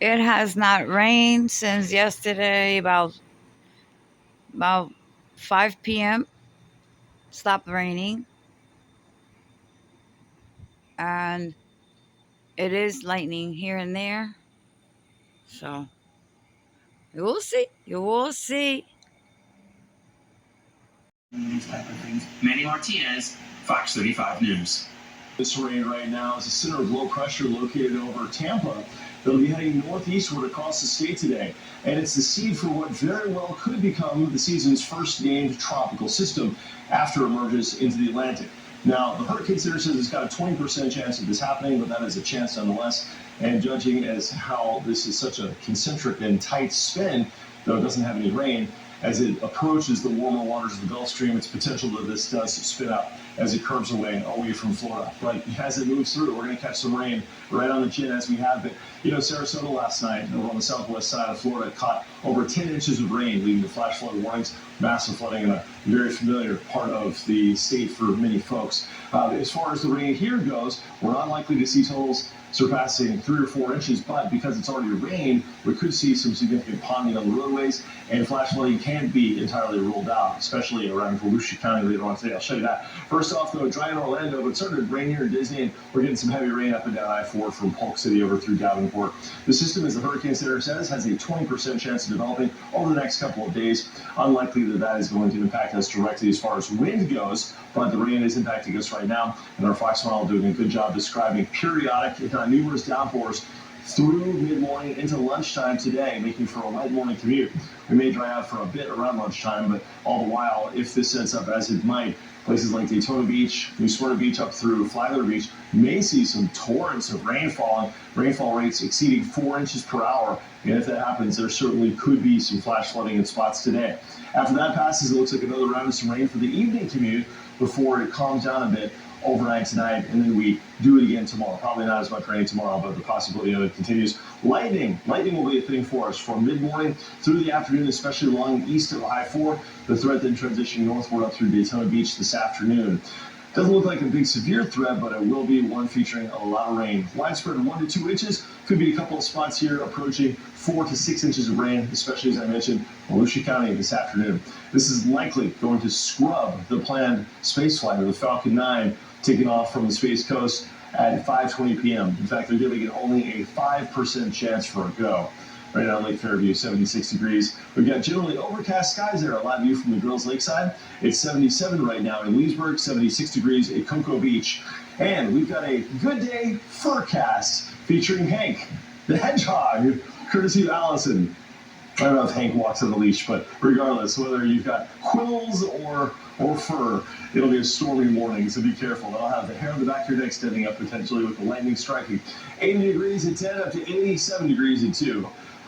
It has not rained since yesterday, about 5 p.m. Stopped raining, and it is lightning here and there. So you will see. You will see. These type of things. Manny Martinez, Fox 35 News. This rain right now is a center of low pressure located over Tampa. It'll be heading northeastward across the state today, and it's the seed for what very well could become the season's first named tropical system after it emerges into the Atlantic. Now, the Hurricane Center says it's got a 20% chance of this happening, but that is a chance nonetheless. And judging as how this is such a concentric and tight spin, though it doesn't have any rain, as it approaches the warmer waters of the Gulf Stream, it's potential that this does spin up as it curves away from Florida. But as it moves through, we're going to catch some rain right on the chin as we have been. Sarasota last night over on the southwest side of Florida caught over 10 inches of rain, leading to flash flood warnings, massive flooding in a very familiar part of the state for many folks. As far as the rain here goes, we're not likely to see totals surpassing 3 or 4 inches, but because it's already rained, we could see some significant ponding on the roadways, and flash flooding can't be entirely ruled out, especially around Volusia County later on today. I'll show you that. First off, though, dry in Orlando, but it started to rain here in Disney, and we're getting some heavy rain up and down I-4 from Polk City over through Davenport. The system, as the Hurricane Center says, has a 20% chance of developing over the next couple of days. Unlikely that is going to impact us directly as far as wind goes, but the rain is impacting us right now, and our Fox model doing a good job describing periodic, if not numerous, downpours through mid-morning into lunchtime today, making for a light morning commute. We may dry out for a bit around lunchtime, but all the while, if this sets up as it might, places like Daytona Beach, New Smyrna Beach up through Flagler Beach may see some torrents of rainfall rates exceeding 4 inches per hour. And if that happens, there certainly could be some flash flooding in spots today. After that passes, it looks like another round of some rain for the evening commute before it calms down a bit overnight tonight, and then we do it again tomorrow. Probably not as much rain tomorrow, but the possibility of it continues. Lightning will be a thing for us from mid-morning through the afternoon, especially along east of I-4. The threat then transitioning northward up through Daytona Beach this afternoon. Doesn't look like a big severe threat, but it will be one featuring a lot of rain. Widespread 1 to 2 inches. Could be a couple of spots here approaching 4 to 6 inches of rain, especially as I mentioned, Volusia County this afternoon. This is likely going to scrub the planned spaceflight of the Falcon 9 taking off from the Space Coast at 5:20 p.m. In fact, they're giving it only a 5% chance for a go. Right now, Lake Fairview, 76 degrees. We've got generally overcast skies there. A live view from the Girls Lakeside. It's 77 right now in Leesburg, 76 degrees at Cocoa Beach. And we've got a good day forecast featuring Hank, the hedgehog, courtesy of Allison. I don't know if Hank walks on the leash, but regardless, whether you've got quills or fur, it'll be a stormy morning, so be careful. That'll have the hair on the back of your neck standing up potentially with the lightning striking. 80 degrees at 10, up to 87 degrees at 2.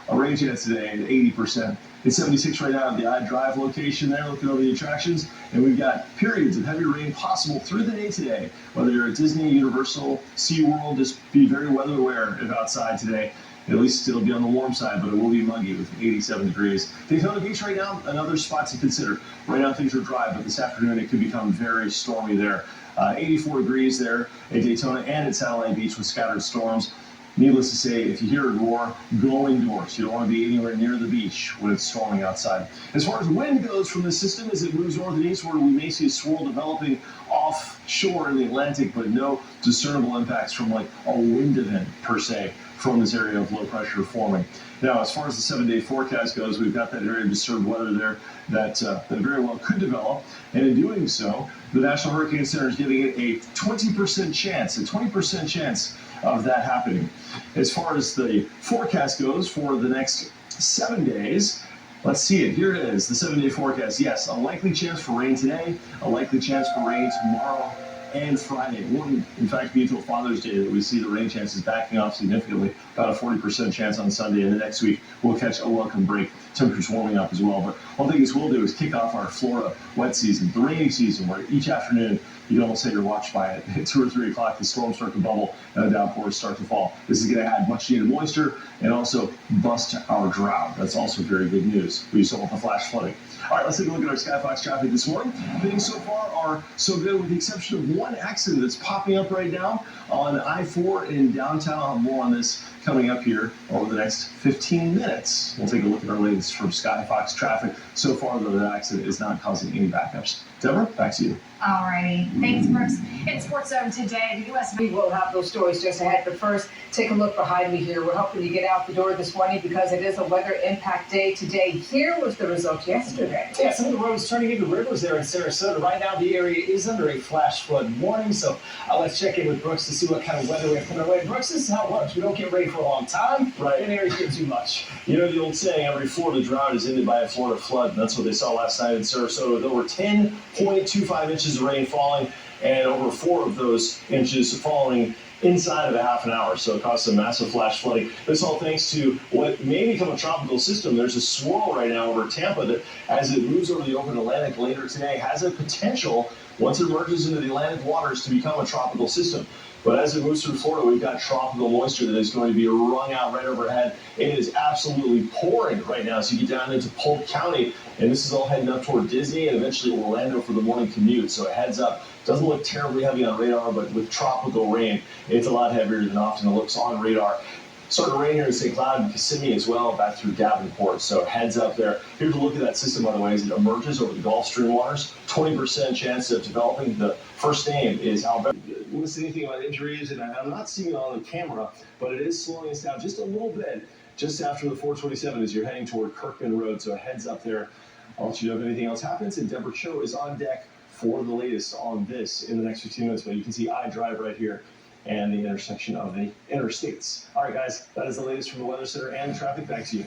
A rain chance today at 80%. It's 76 right now at the I-Drive location there, looking over the attractions. And we've got periods of heavy rain possible through the day today. Whether you're at Disney, Universal, SeaWorld, just be very weather aware if outside today. At least it'll be on the warm side, but it will be muggy with 87 degrees. Daytona Beach right now, another spot to consider. Right now things are dry, but this afternoon it could become very stormy there. 84 degrees there at Daytona and at Satellite Beach with scattered storms. Needless to say, if you hear a roar, go indoors. You don't want to be anywhere near the beach when it's storming outside. As far as wind goes from the system, as it moves north and eastward, we may see a swirl developing offshore in the Atlantic, but no discernible impacts from like a wind event per se from this area of low pressure forming. Now, as far as the 7-day forecast goes, we've got that area of disturbed weather there that very well could develop. And in doing so, the National Hurricane Center is giving it a 20% chance of that happening. As far as the forecast goes for the next 7 days, let's see it. Here it is, the 7-day forecast. Yes, a likely chance for rain today, a likely chance for rain tomorrow and Friday. It won't, in fact, be until Father's Day that we see the rain chances backing off significantly. About a 40% chance on Sunday, and the next week we'll catch a welcome break. Temperatures warming up as well. But one thing this will do is kick off our Florida wet season, the rainy season, where each afternoon You can almost set your watch by it. At 2 or 3 o'clock, the storms start to bubble and the downpours start to fall. This is going to add much needed moisture and also bust our drought. That's also very good news. We still want the flash flooding. All right, let's take a look at our Skyfox traffic this morning. Things so far are so good, with the exception of one accident that's popping up right now on I-4 in downtown. I'll have more on this coming up here over the next 15 minutes. We'll take a look at our latest from Skyfox traffic. So far, though, that accident is not causing any backups. Deborah, back to you. Alrighty, thanks, Brooks. In Sports Zone today, the U.S. We will have those stories just ahead, but first, take a look behind me here. We're hoping to get out the door this morning because it is a weather impact day today. Here was the result yesterday. Yeah, some of the roads turning into rivers there in Sarasota. Right now, the area is under a flash flood warning, so let's check in with Brooks to see what kind of weather we have coming our way. Brooks, this is how it works. We don't get rain for a long time, Right. And areas get too much. You know the old saying, every Florida drought is ended by a Florida flood. And that's what they saw last night in Sarasota, with over 10.25 inches of rain falling, and over 4 of those inches falling inside of a half an hour. So it caused some massive flash flooding. This all thanks to what may become a tropical system. There's a swirl right now over Tampa that, as it moves over the open Atlantic later today, has a potential, once it emerges into the Atlantic waters, to become a tropical system. But as it moves through Florida, we've got tropical moisture that is going to be wrung out right overhead. It is absolutely pouring right now as you get down into Polk County, and this is all heading up toward Disney and eventually Orlando for the morning commute. So it heads up. Doesn't look terribly heavy on radar, but with tropical rain, it's a lot heavier than often it looks on radar. Starting to rain here in St. Cloud and Kissimmee as well, back through Davenport. So heads up there. Here's a look at that system, by the way, as it emerges over the Gulf Stream waters. 20% chance of developing. The first name is Alberta. Listen to anything about injuries, and I'm not seeing it on the camera, but it is slowing us down just a little bit just after the 427 as you're heading toward Kirkman Road. So heads up there. I'll let you know if anything else happens. And Deborah Cho is on deck for the latest on this in the next 15 minutes. But you can see iDrive right here and the intersection of the interstates. All right, guys, that is the latest from the Weather Center and traffic. Back to you.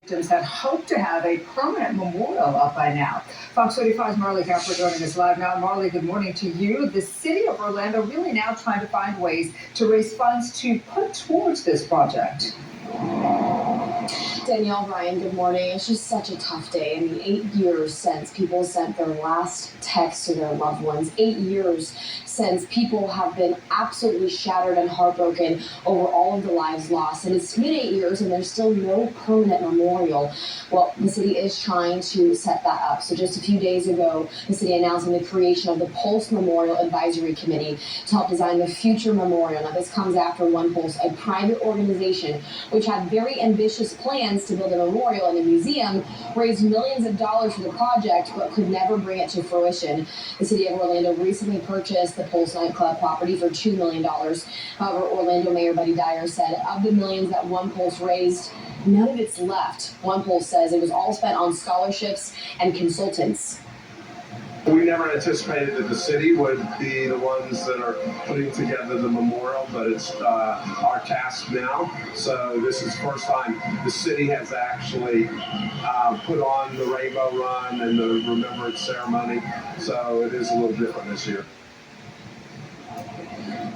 Victims had hoped to have a permanent memorial up by now. Fox 35's Marley Kapler joining us live now. Marley, good morning to you. The city of Orlando really now trying to find ways to raise funds to put towards this project. Danielle, Ryan, good morning. It's just such a tough day. I mean, 8 years since people sent their last text to their loved ones. 8 years since people have been absolutely shattered and heartbroken over all of the lives lost. And it's been 8 years and there's still no permanent memorial. Well, the city is trying to set that up. So just a few days ago, the city announcing the creation of the Pulse Memorial Advisory Committee to help design the future memorial. Now, this comes after One Pulse, a private organization which had very ambitious plans to build a memorial and a museum, raised millions of dollars for the project, but could never bring it to fruition. The city of Orlando recently purchased the Pulse nightclub property for $2 million. However, Orlando Mayor Buddy Dyer said of the millions that One Pulse raised, none of it's left. One Pulse says it was all spent on scholarships and consultants. We never anticipated that the city would be the ones that are putting together the memorial, but it's our task now. So this is the first time the city has actually put on the Rainbow Run and the Remembrance Ceremony. So it is a little different this year.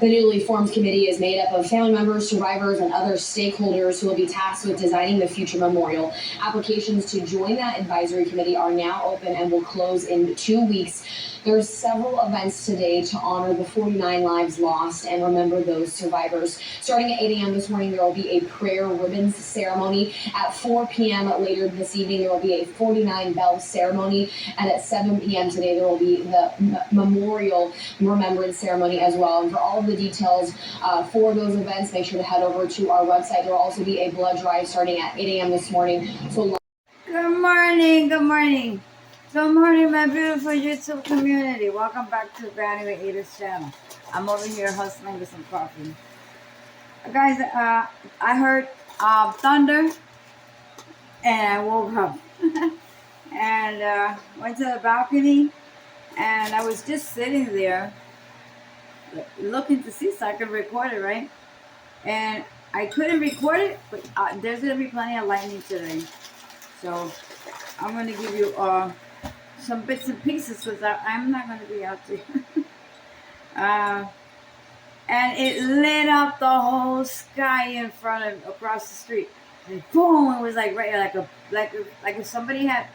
The newly formed committee is made up of family members, survivors, and other stakeholders who will be tasked with designing the future memorial. Applications to join that advisory committee are now open and will close in 2 weeks. There's several events today to honor the 49 lives lost and remember those survivors. Starting at 8 a.m. this morning, there will be a prayer ribbons ceremony. At 4 p.m. later this evening, there will be a 49 bell ceremony. And at 7 p.m. today, there will be the memorial remembrance ceremony as well. And for all of the details for those events, make sure to head over to our website. There will also be a blood drive starting at 8 a.m. this morning. So Good morning, good morning. Good morning, my beautiful YouTube community. Welcome back to Granny with Edith's channel. I'm over here hustling with some coffee. Guys, I heard thunder and I woke up. And went to the balcony and I was just sitting there looking to see so I could record it, right? And I couldn't record it, but there's going to be plenty of lightning today. So I'm going to give you some bits and pieces because I'm not going to be out there. And it lit up the whole sky in front of, across the street. And boom, it was like right, like if somebody had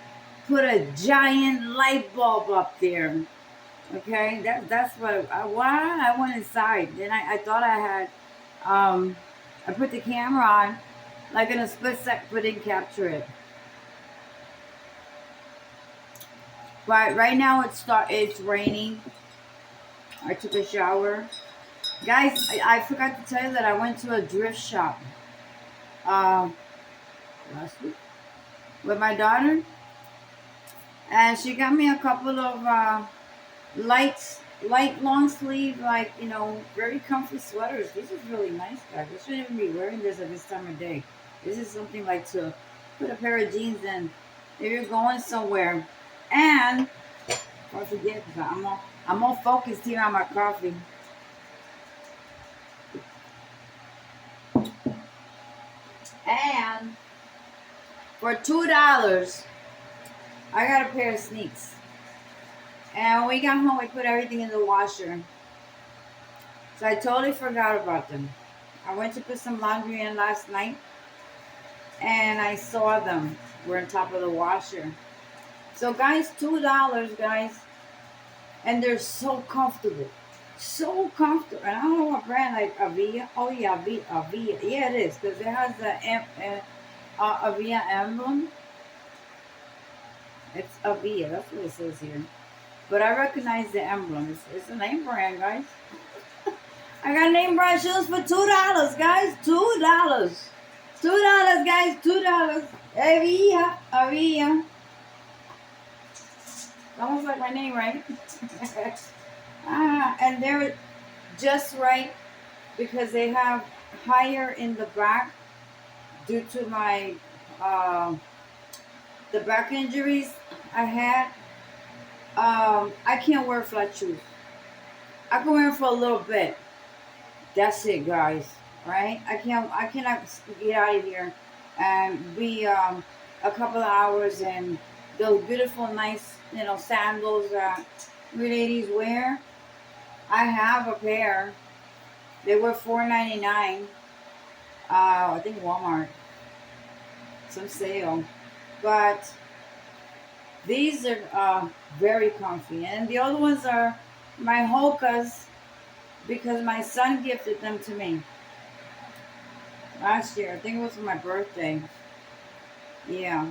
put a giant light bulb up there. Okay, that's what I went inside. Then I thought I had I put the camera on, like in a split second, but didn't capture it. But right now it's raining. I took a shower. Guys, I forgot to tell you that I went to a thrift shop last week with my daughter, and she got me a couple of light long sleeve, like, you know, very comfy sweaters. This is really nice, guys. I shouldn't even be wearing this at this time of day. This is something like to put a pair of jeans in if you're going somewhere. And I forget, I'm all focused here on my coffee. And for $2, I got a pair of sneaks. And when we got home, we put everything in the washer. So I totally forgot about them. I went to put some laundry in last night, and I saw them were on top of the washer. So guys, $2, guys. And they're so comfortable. So comfortable. And I don't know what brand, like Avia. Oh yeah, Avia. Yeah, it is, because it has the Avia emblem. It's Avia. That's what it says here. But I recognize the emblem. It's a name brand, guys. I got name brand shoes for $2, guys. $2. $2, guys. $2. Avia. Avia. Almost like my name, right? And they're just right because they have higher in the back due to my the back injuries I had. I can't wear flat shoes. I can wear them for a little bit. That's it, guys. Right? I cannot get out of here and be a couple of hours in those beautiful, nice, you know, sandals that we ladies wear. I have a pair. They were $4.99. I think Walmart. Some sale. But these are very comfy. And the other ones are my Hokas because my son gifted them to me last year. I think it was for my birthday. Yeah.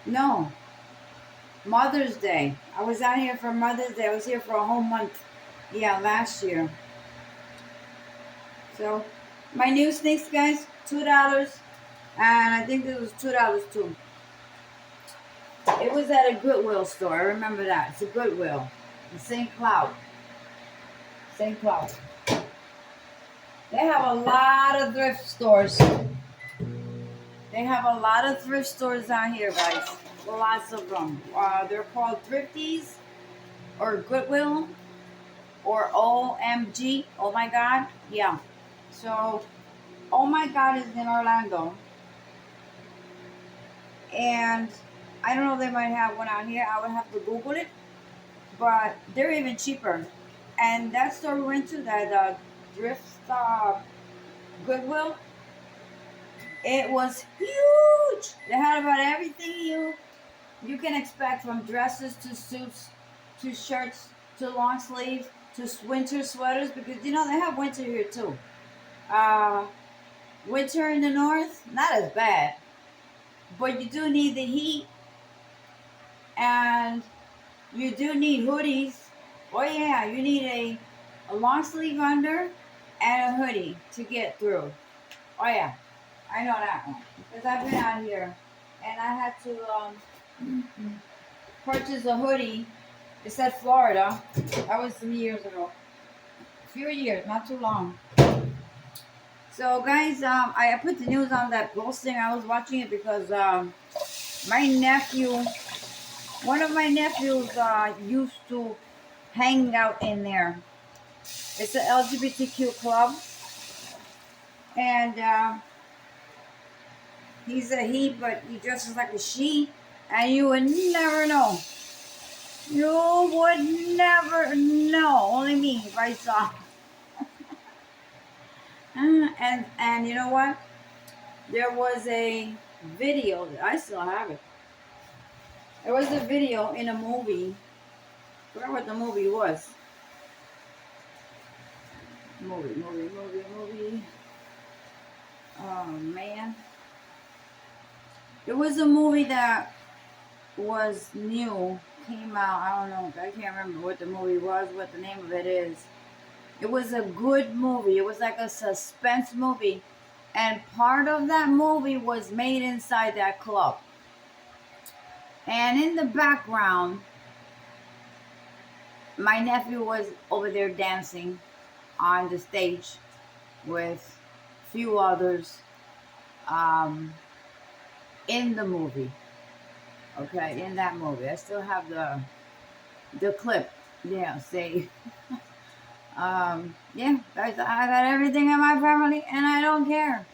No. Mother's Day. I was out here for Mother's Day. I was here for a whole month. Yeah, last year. So, my new sneaks, guys, $2. And I think this was $2 too. It was at a Goodwill store. I remember that. It's a Goodwill in St. Cloud. St. Cloud. They have a lot of thrift stores. They have a lot of thrift stores out here, guys. Lots of them. They're called Thrifties or Goodwill or OMG. Oh my God. Yeah. So, Oh My God is in Orlando. And I don't know if they might have one out here. I would have to Google it. But they're even cheaper. And that store we went to, that thrift Goodwill, it was huge. They had about everything you can expect, from dresses to suits to shirts to long sleeves to winter sweaters, because you know they have winter here too. Winter in the north, not as bad, but you do need the heat, and you do need hoodies. Oh yeah, you need a long sleeve under and a hoodie to get through. Oh yeah, I know that one because I've been out here and I had to purchase a hoodie. It said Florida. That was some years ago. A few years, not too long. So guys, I put the news on that posting. I was watching it because my nephew, one of my nephews used to hang out in there. It's an LGBTQ club. And he's a he, but he dresses like a she. And you would never know. You would never know. Only me if I saw. And you know what? There was a video. I still have it. There was a video in a movie. I forgot what the movie was. Movie. Oh man. It was a movie that was new, came out. I don't know. I can't remember what the movie was, what the name of it is. It was a good movie. It was like a suspense movie. And part of that movie was made inside that club. And in the background, my nephew was over there dancing on the stage with a few others in the movie. Okay, in that movie. I still have the clip. Yeah, say yeah, guys, I got everything in my family and I don't care.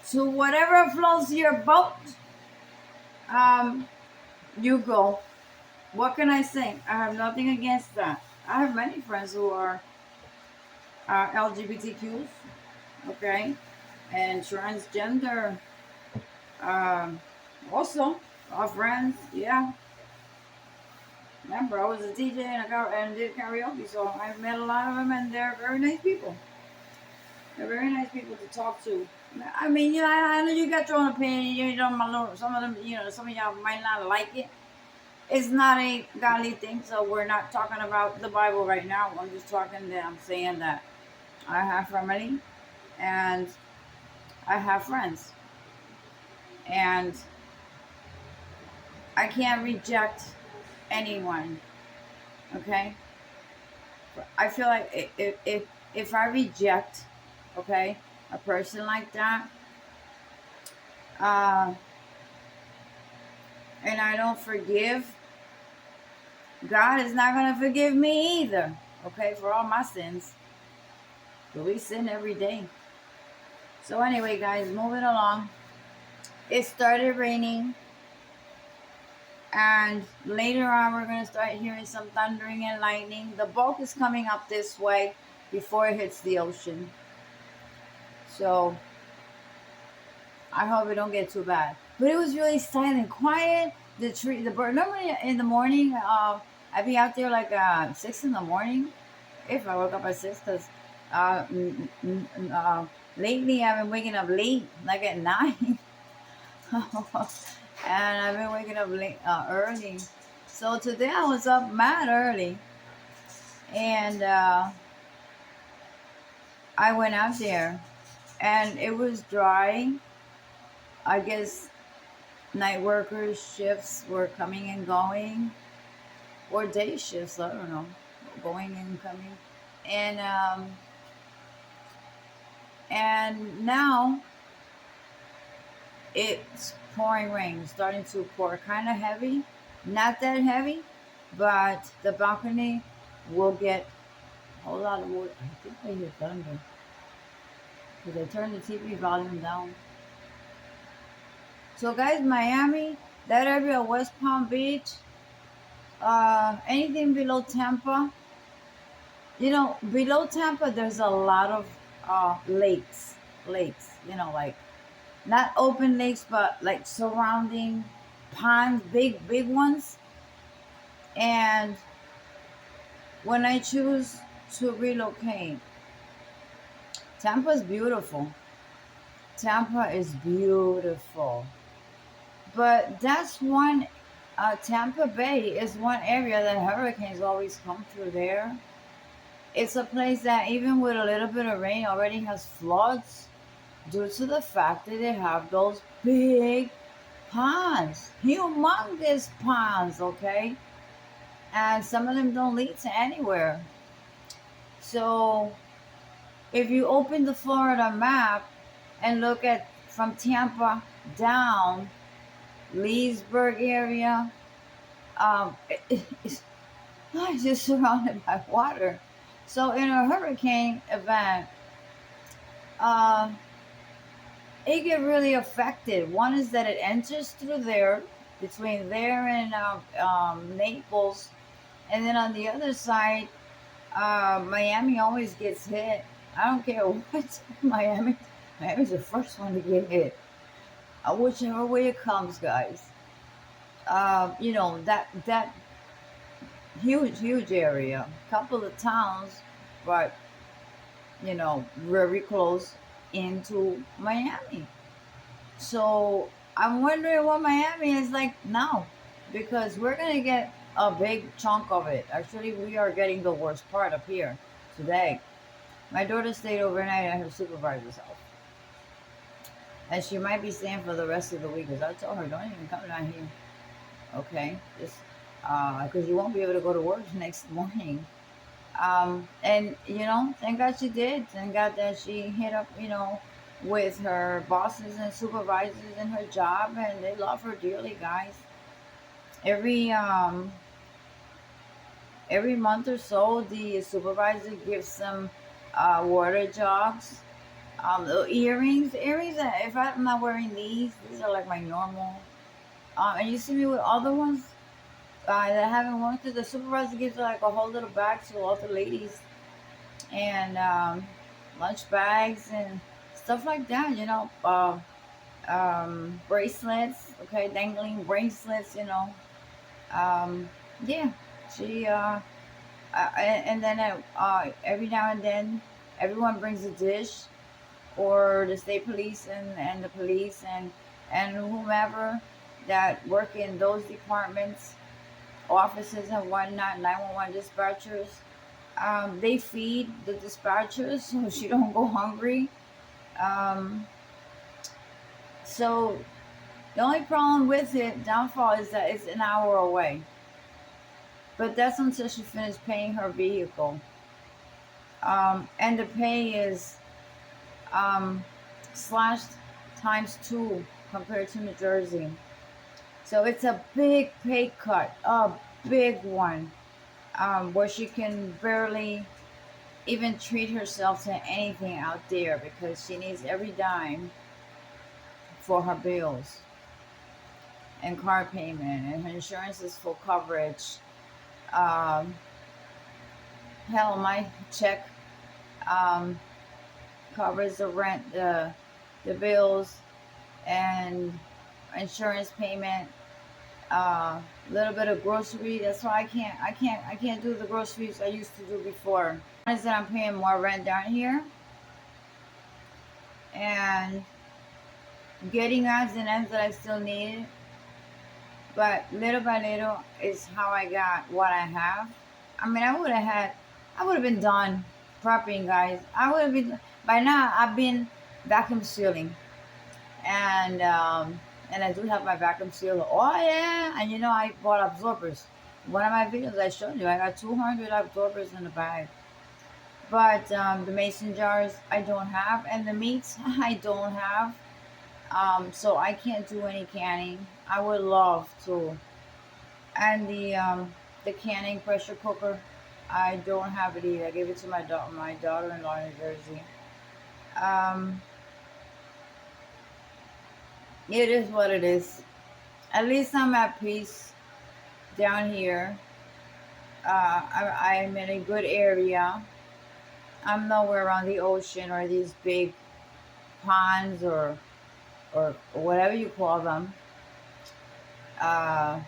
So whatever floats your boat, you go. What can I say? I have nothing against that. I have many friends who are LGBTQs, okay, and transgender. Also, our friends, yeah. Remember, I was a DJ and did karaoke, so I've met a lot of them, and they're very nice people. They're very nice people to talk to. I mean, you know, I know you got your own opinion. You know, some of them, you know, some of y'all might not like it. It's not a godly thing, so we're not talking about the Bible right now. I'm just talking that I'm saying that I have family and I have friends, and I can't reject anyone. Okay, I feel like if I reject, okay, a person like that, and I don't forgive, God is not gonna forgive me either. Okay, for all my sins. But we sin every day. So anyway, guys, moving along. It started raining, and later on we're gonna start hearing some thundering and lightning. The bulk is coming up this way before it hits the ocean. So I hope it don't get too bad. But it was really silent, quiet. The tree, the bird. Normally in the morning, I'd be out there like 6 in the morning, if I woke up at 6, because lately I've been waking up late, like at 9. And I've been waking up late, early. So today I was up mad early, and I went out there, and it was dry. I guess night workers shifts were coming and going, or day shifts, I don't know, going and coming. And now it's pouring rain, starting to pour, kind of heavy, not that heavy, but the balcony will get a whole lot of water. I think I hear thunder because I turned the TV volume down. So guys, Miami, that area, West Palm Beach, anything below Tampa, you know, below Tampa, there's a lot of lakes, you know, like not open lakes, but like surrounding ponds, big ones. And when I choose to relocate, Tampa's beautiful. Tampa is beautiful. But that's one, Tampa Bay is one area that hurricanes always come through there. It's a place that even with a little bit of rain already has floods due to the fact that they have those big ponds, humongous ponds, okay? And some of them don't lead to anywhere. So if you open the Florida map and look at from Tampa down, Leesburg area, it's just surrounded by water. So in a hurricane event, it get really affected. One is that it enters through there, between there and Naples, and then on the other side, Miami always gets hit. I don't care what Miami's the first one to get hit. Whichever way it comes, guys. you know, that huge area, couple of towns, but you know, very close into Miami. So I'm wondering what Miami is like now, because we're gonna get a big chunk of it. Actually, we are getting the worst part up here today. My daughter stayed overnight at her supervisor's house, and she might be staying for the rest of the week. Cause I told her, don't even come down here, okay? Just because you won't be able to go to work next morning. And you know, thank God she did. Thank God that she hit up, you know, with her bosses and supervisors in her job, and they love her dearly, guys. Every um every month or so, the supervisor gives them water jugs, little earrings. Earrings. If I'm not wearing these are like my normal. And you see me with other ones that I haven't worn, because the supervisor gives her like a whole little bag to all the ladies, and lunch bags and stuff like that, you know. Bracelets, okay, dangling bracelets, you know. Um, yeah, she, and then every now and then, everyone brings a dish, or the state police and the police and whomever that work in those departments, offices and whatnot, 911 dispatchers. They feed the dispatchers so she don't go hungry. Um, so the only problem with it, downfall, is that it's an hour away. But that's until she finished paying her vehicle. And the pay is um, slashed times two compared to New Jersey. So it's a big pay cut, a big one, where she can barely even treat herself to anything out there, because she needs every dime for her bills and car payment, and her insurance is full coverage. Um, Hell, my check um, covers the rent, the bills, and insurance payment. A little bit of grocery. That's why I can't do the groceries I used to do before. Is that I'm paying more rent down here, and getting odds and ends that I still need. But little by little is how I got what I have. I mean, I would have been done prepping, guys. I would have been, by now, I've been vacuum sealing. And I do have my vacuum sealer. Oh, yeah. And you know, I bought absorbers. One of my videos I showed you, I got 200 absorbers in the bag. But the mason jars I don't have, and the meats I don't have. So I can't do any canning. I would love to. And the canning pressure cooker, I don't have it either. I gave it to my daughter-in-law in New Jersey. Um, it is what it is. At least I'm at peace down here. I'm in a good area. I'm nowhere around the ocean or these big ponds or whatever you call them. Uh,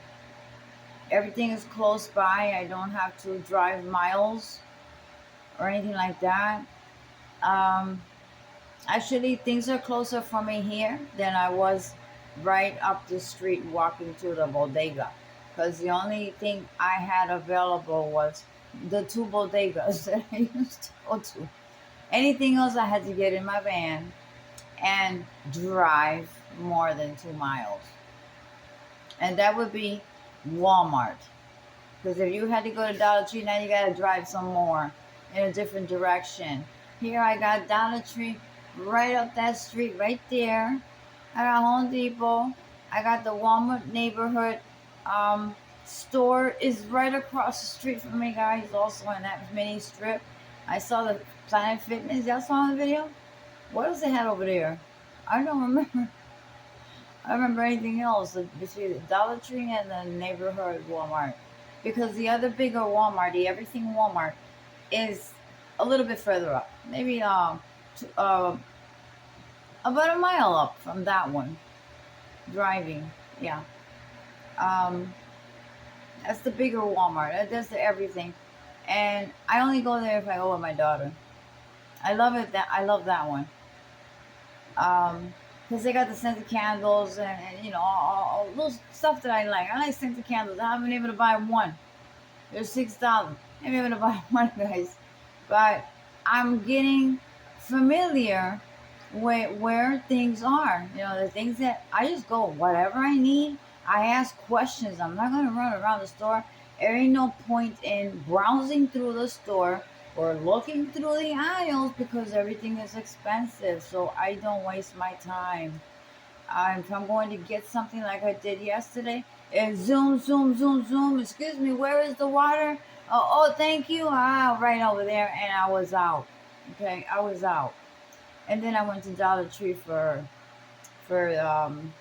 Everything is close by. I don't have to drive miles or anything like that. Um, Actually, things are closer for me here than I was right up the street walking to the bodega. Because the only thing I had available was the two bodegas that I used to go to. Anything else, I had to get in my van and drive more than 2 miles. And that would be Walmart. Because if you had to go to Dollar Tree, now you got to drive some more in a different direction. Here I got Dollar Tree right up that street right there. I got Home Depot. I got the Walmart neighborhood store is right across the street from me, guys. Also in that mini strip. I saw the Planet Fitness. Y'all saw the video? What else they had over there? I don't remember. I don't remember anything else between the Dollar Tree and the neighborhood Walmart. Because the other bigger Walmart, the Everything Walmart, is a little bit further up. Maybe about a mile up from that one. Driving, yeah. Um, that's the bigger Walmart. That does the everything. And I only go there if I go with my daughter. I love it. I love that one. Because they got the scented candles and you know all those stuff that I like. I like scented candles. I haven't been able to buy one. They're $6. I haven't been able to buy one, guys. But I'm getting familiar with where things are. You know, the things that I just go whatever I need. I ask questions. I'm not gonna run around the store. There ain't no point in browsing through the store or looking through the aisles because everything is expensive. So I don't waste my time. If I'm going to get something like I did yesterday, and zoom, zoom, zoom, zoom. Excuse me, where is the water? Oh, thank you. Right over there, and I was out. Okay, I was out, and then I went to Dollar Tree for um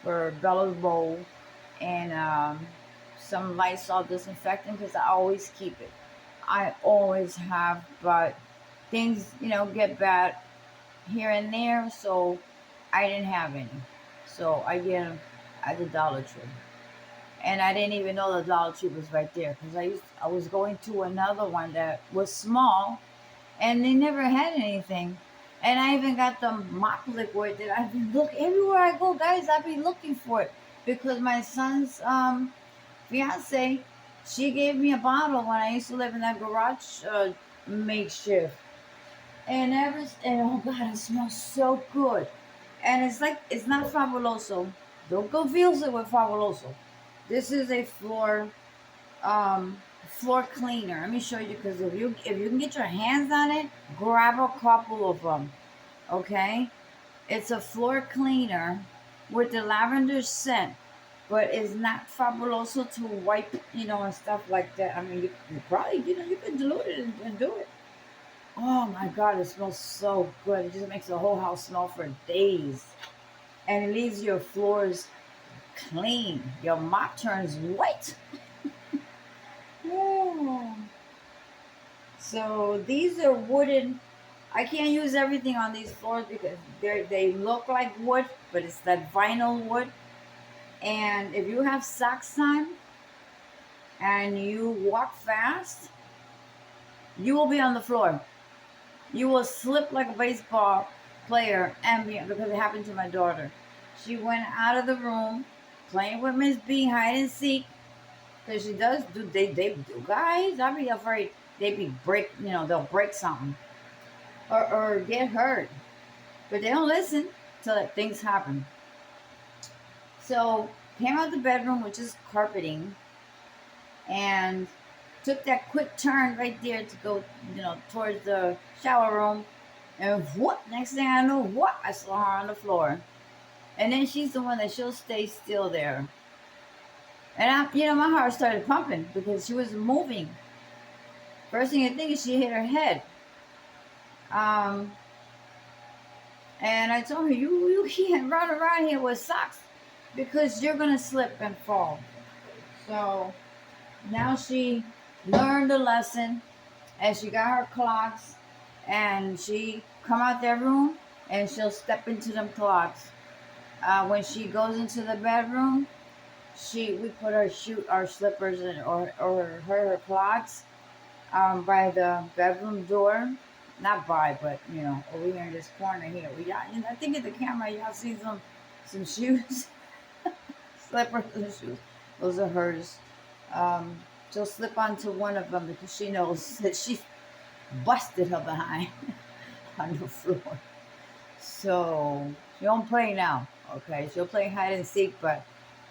for Bella's bowl and some Lysol disinfectant because I always keep it. I always have, but things get bad here and there, so I didn't have any. So I get them at the Dollar Tree. And I didn't even know the Dollar Tree was right there because I was going to another one that was small and they never had anything. And I even got the mop liquid that I've been everywhere I go, guys. I've been looking for it because my son's fiance, she gave me a bottle when I used to live in that garage makeshift, and oh god, it smells so good. And it's not Fabuloso. Don't confuse it with Fabuloso. This is a um floor cleaner. Let me show you because if you can get your hands on it, grab a couple of them. Okay, it's a floor cleaner with the lavender scent, but it's not Fabuloso to wipe, and stuff like that. I mean, you probably, you can dilute it and do it. Oh my god, it smells so good. It just makes the whole house smell for days. And it leaves your floors clean. Your mop turns white. Yeah. So these are wooden. I can't use everything on these floors because they look like wood, but it's that vinyl wood. And if you have socks on and you walk fast, you will be on the floor. You will slip like a baseball player, because it happened to my daughter. She went out of the room playing with Miss B hide and seek, because she does do they do, guys. I'd be afraid they'll break something or get hurt, but they don't listen till things happen. So came out the bedroom, which is carpeting, and took that quick turn right there to go, towards the shower room. And what? Next thing I know, I saw her on the floor. And then she's the one that she'll stay still there. And my heart started pumping because she was moving. First thing I think is she hit her head. And I told her, you can't run around here with socks because you're gonna slip and fall. So now she learned a lesson, and she got her clogs, and she come out that room and she'll step into them clogs. When she goes into the bedroom, we put our slippers or her clogs by the bedroom door. Not by, but over here in this corner here. I think in the camera y'all see some shoes, slippers and shoes. Those are hers. She'll slip onto one of them because she knows that she busted her behind on the floor. So she don't play now. Okay, she'll play hide and seek, but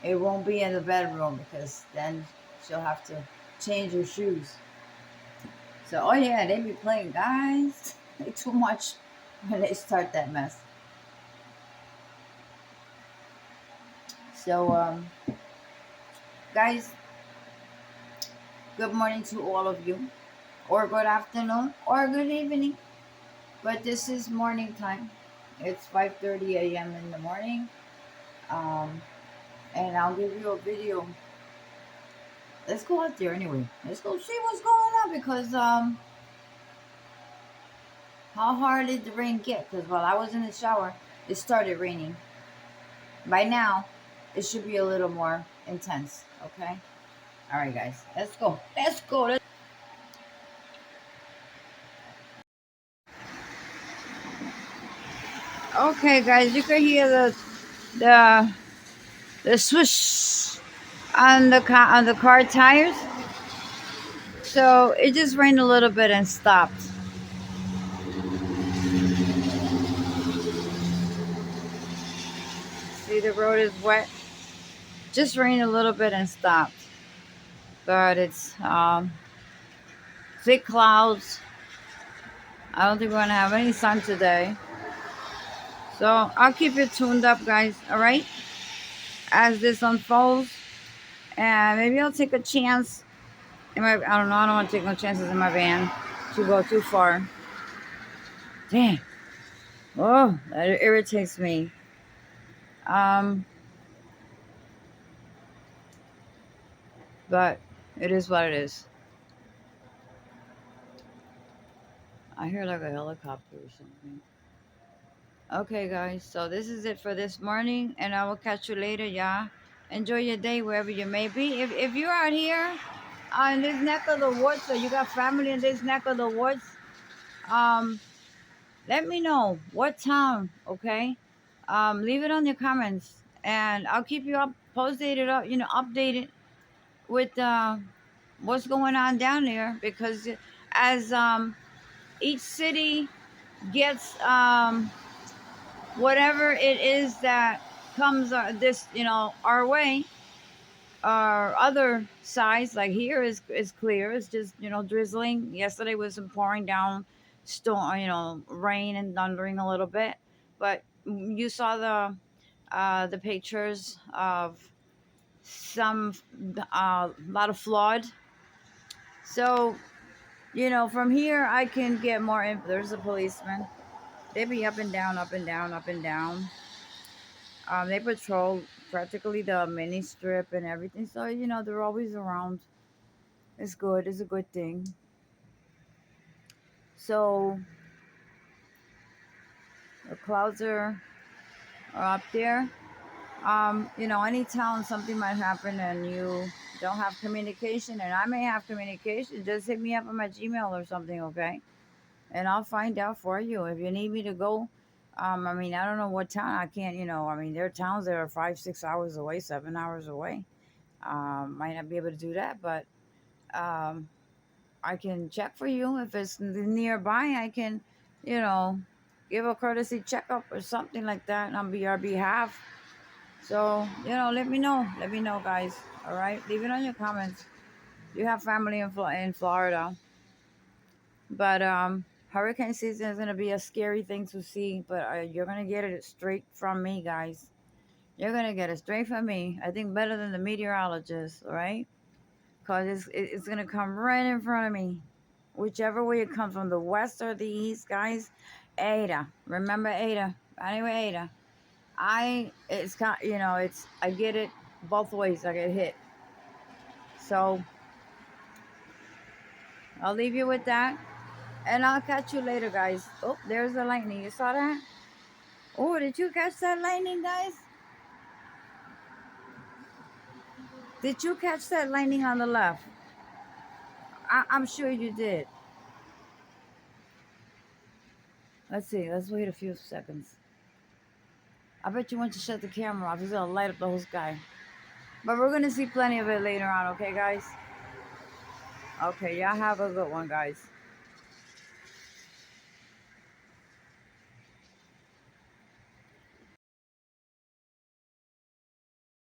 it won't be in the bedroom because then she'll have to change her shoes. So, oh yeah, they be playing, guys. They too much when they start that mess. So, guys, good morning to all of you, or good afternoon, or good evening. But this is morning time. It's 5:30 a.m. in the morning. And I'll give you a video. Let's go out there anyway. Let's go see what's going on because how hard did the rain get? Because while I was in the shower, it started raining. By now, it should be a little more intense. Okay. All right, guys. Let's go. Let's go. Okay, guys. You can hear the the swish on the car tires. So it just rained a little bit and stopped. See, the road is wet. Just rained a little bit and stopped. But it's thick clouds. I don't think we're gonna have any sun today. So I'll keep you tuned up, guys. All right, as this unfolds, and maybe I'll take a chance. I don't know. I don't want to take no chances in my van to go too far. Dang. Oh, that irritates me. Um, but it is what it is. I hear like a helicopter or something. Okay, guys. So this is it for this morning, and I will catch you later. Yeah. Enjoy your day wherever you may be. If you're out here in this neck of the woods, or you got family in this neck of the woods, um, let me know what town. Okay. Leave it on your comments, and I'll keep you updated with what's going on down there, because as each city gets whatever it is that comes this our way, our other sides, like here is clear. It's just drizzling. Yesterday was some pouring down storm, rain and thundering a little bit, but you saw the pictures of some lot of flood. So from here I can get more there's a policeman. They be up and down, up and down, up and down. They patrol practically the mini strip and everything, so they're always around. It's good. It's a good thing. So the clouds are up there. Anytime something might happen and you don't have communication, and I may have communication, just hit me up on my Gmail or something, okay? And I'll find out for you if you need me to go. I don't know what town. I can't. There are towns that are 5, 6 hours away, 7 hours away. Might not be able to do that, but um, I can check for you if it's nearby. I can, you know, give a courtesy checkup or something like that on your behalf. So let me know. Let me know, guys. All right, leave it on your comments. You have family in Florida, but hurricane season is gonna be a scary thing to see. But you're gonna get it straight from me, guys. You're gonna get it straight from me. I think better than the meteorologist, all right? Because it's gonna come right in front of me, whichever way it comes, from the west or the east, guys. Ada, remember Ada? Anyway, Ada, it's kind, it's I get it both ways. I get hit, so I'll leave you with that, and I'll catch you later, guys. Oh, there's the lightning. You saw that? Oh, did you catch that lightning, guys? Did you catch that lightning on the left? I'm sure you did. Let's see. Let's wait a few seconds. I bet you want to shut the camera off. He's gonna light up the whole sky. But we're gonna see plenty of it later on, okay, guys? Okay, y'all have a good one, guys.